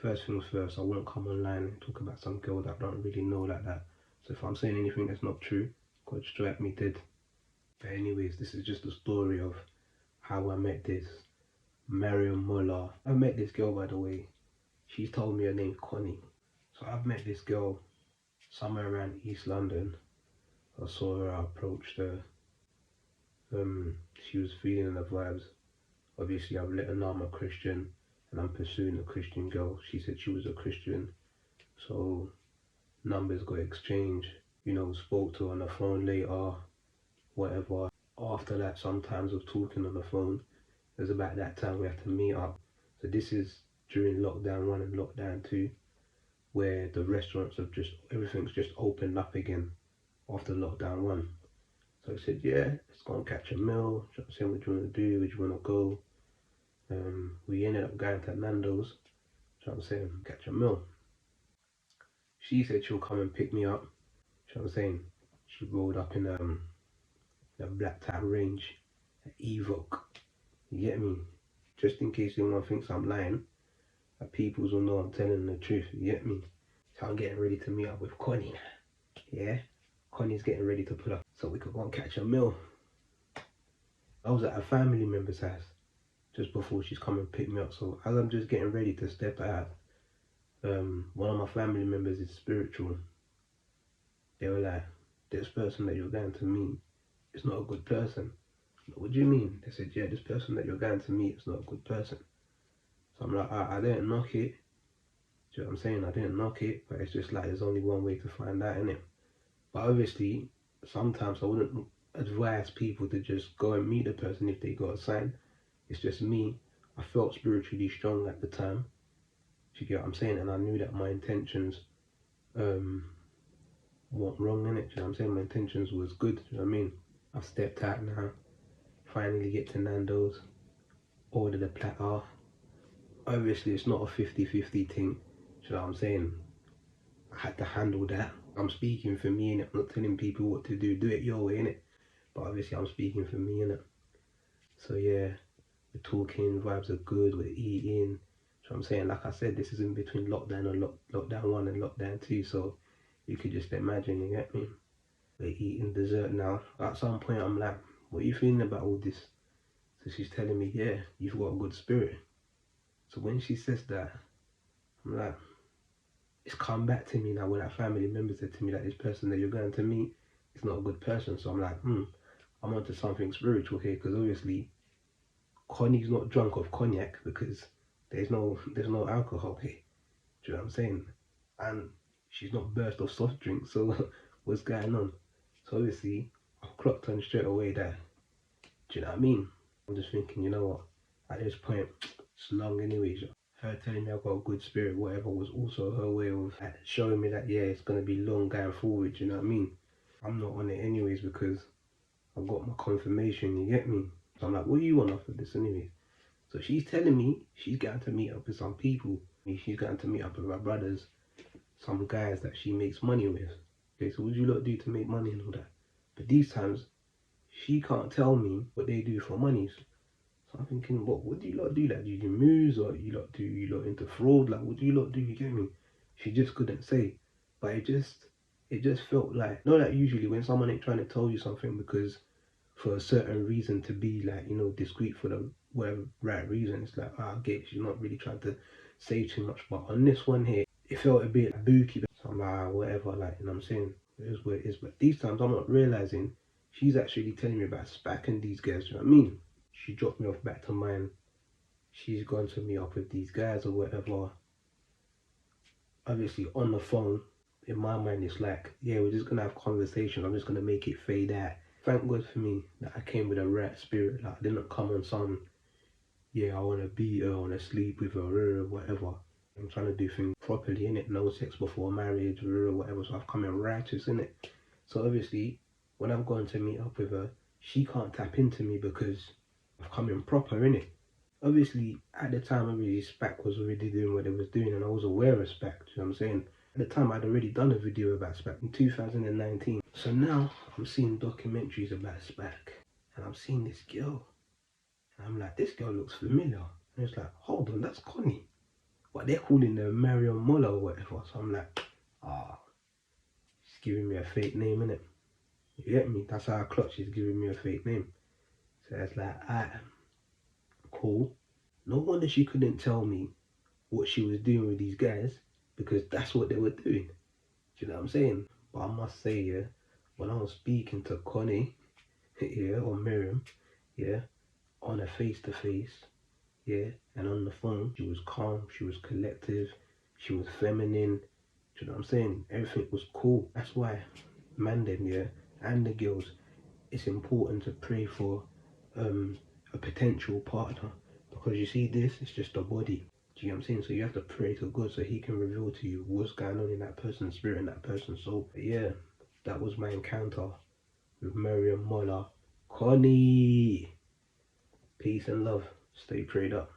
first things first, I won't come online and talk about some girl that I don't really know like that. So if I'm saying anything that's not true, God strike me dead. But anyways, this is just the story of how I met this Mariam MOLA. I met this girl, by the way. She told me her name Connie. So I've met this girl somewhere around East London. I saw her, I approached her. She was feeling the vibes. Obviously, I've let her know I'm a Christian and I'm pursuing a Christian girl. She said she was a Christian. So numbers got exchanged. You know, spoke to her on the phone later, whatever. After that, sometimes of talking on the phone, it was about that time we have to meet up. So this is during lockdown 1 and lockdown 2, where the restaurants have everything's just opened up again after lockdown 1. So I said, yeah, let's go and catch a meal. So I said, what do you want to do? Where do you want to go? We ended up going to Nando's. So I'm saying, catch a meal. She said she'll come and pick me up. So I'm saying, she rolled up in the black type range, an Evoque. You get me? Just in case anyone thinks I'm lying, that peoples will know I'm telling the truth. You get me? So I'm getting ready to meet up with Connie. Yeah? Connie's getting ready to pull up so we could go and catch a meal. I was at a family member's house just before she's come and picked me up. So as I'm just getting ready to step out, one of my family members is spiritual. They were like, this person that you're going to meet is not a good person. What do you mean? They said, yeah, this person that you're going to meet is not a good person. So I'm like, I didn't knock it. Do you know what I'm saying? I didn't knock it, but it's just like there's only one way to find out, innit? But obviously, sometimes I wouldn't advise people to just go and meet the person if they got a sign. It's just me. I felt spiritually strong at the time. Do you get what I'm saying? And I knew that my intentions weren't wrong, innit? Do you know what I'm saying? My intentions was good. Do you know what I mean? I've stepped out now. Finally get to Nando's. Ordered a platter. Obviously, it's not a 50-50 thing. Do you know what I'm saying? I had to handle that. I'm speaking for me, innit? I'm not telling people what to do. Do it your way, innit? But obviously, I'm speaking for me, innit? So yeah, we're talking, vibes are good, we're eating. So I'm saying, like I said, this is in between lockdown and lockdown 1 and lockdown 2. So you could just imagine, you get me? We're eating dessert now. At some point, I'm like, what are you feeling about all this? So she's telling me, yeah, you've got a good spirit. So when she says that, I'm like, it's come back to me now when that family member said to me that this person that you're going to meet is not a good person. So I'm like, I'm onto something spiritual here, because obviously Connie's not drunk off cognac because there's no alcohol here. Do you know what I'm saying? And she's not burst off soft drinks, so what's going on? So obviously I've clocked on straight away that, do you know what I mean? I'm just thinking, you know what, at this point, it's long anyways. Her telling me I've got a good spirit, whatever, was also her way of showing me that, yeah, it's going to be long going forward, you know what I mean? I'm not on it anyways because I've got my confirmation, you get me? So I'm like, what do you want after this anyways? So she's telling me she's going to meet up with some people. She's going to meet up with her brothers, some guys that she makes money with. Okay, so what do you lot do to make money and all that? But these times, she can't tell me what they do for money. So I'm thinking, what do you lot do? Like, do you do moves, or you lot into fraud? Like, what do you lot do? You get me? She just couldn't say. But it just felt like, not like usually when someone ain't trying to tell you something because for a certain reason to be like, you know, discreet for the whatever right reason. It's like, I get she's not really trying to say too much. But on this one here, it felt a bit booky. So I'm like, whatever, like, you know what I'm saying? It is what it is. But these times I'm not realizing she's actually telling me about SPAC and these guys, you know what I mean? She dropped me off back to mine. She's gone to meet up with these guys or whatever. Obviously on the phone, in my mind it's like, yeah, we're just gonna have conversations. I'm just gonna make it fade out. Thank God for me that I came with a right spirit. Like, I didn't come on some, yeah, I wanna beat her, I wanna sleep with her, or whatever. I'm trying to do things properly, innit? No sex before marriage, or whatever. So I've come in righteous, innit? So obviously, when I'm going to meet up with her, she can't tap into me because I've come in proper, innit? Obviously, at the time, obviously, SPAC was already doing what it was doing, and I was aware of SPAC, you know what I'm saying? At the time, I'd already done a video about SPAC in 2019. So now, I'm seeing documentaries about SPAC, and I'm seeing this girl, and I'm like, this girl looks familiar. And it's like, hold on, that's Connie. but they're calling her Mariam MOLA or whatever. So I'm like, she's giving me a fake name, innit? You get me? That's how I clock, she's giving me a fake name. So it's like, alright, cool. No wonder she couldn't tell me what she was doing with these guys, because that's what they were doing. Do you know what I'm saying? But I must say, yeah, when I was speaking to Connie, yeah, or Mariam, yeah, on a face-to-face, yeah, and on the phone, she was calm, she was collective, she was feminine. Do you know what I'm saying? Everything was cool. That's why, man, them, yeah, and the girls, it's important to pray for a potential partner, because you see, this is just a body. Do you know what I'm saying? So you have to pray to God so He can reveal to you what's going on in that person's spirit and that person's soul. But yeah, that was my encounter with Mariam MOLA. Connie, peace and love. Stay prayed up.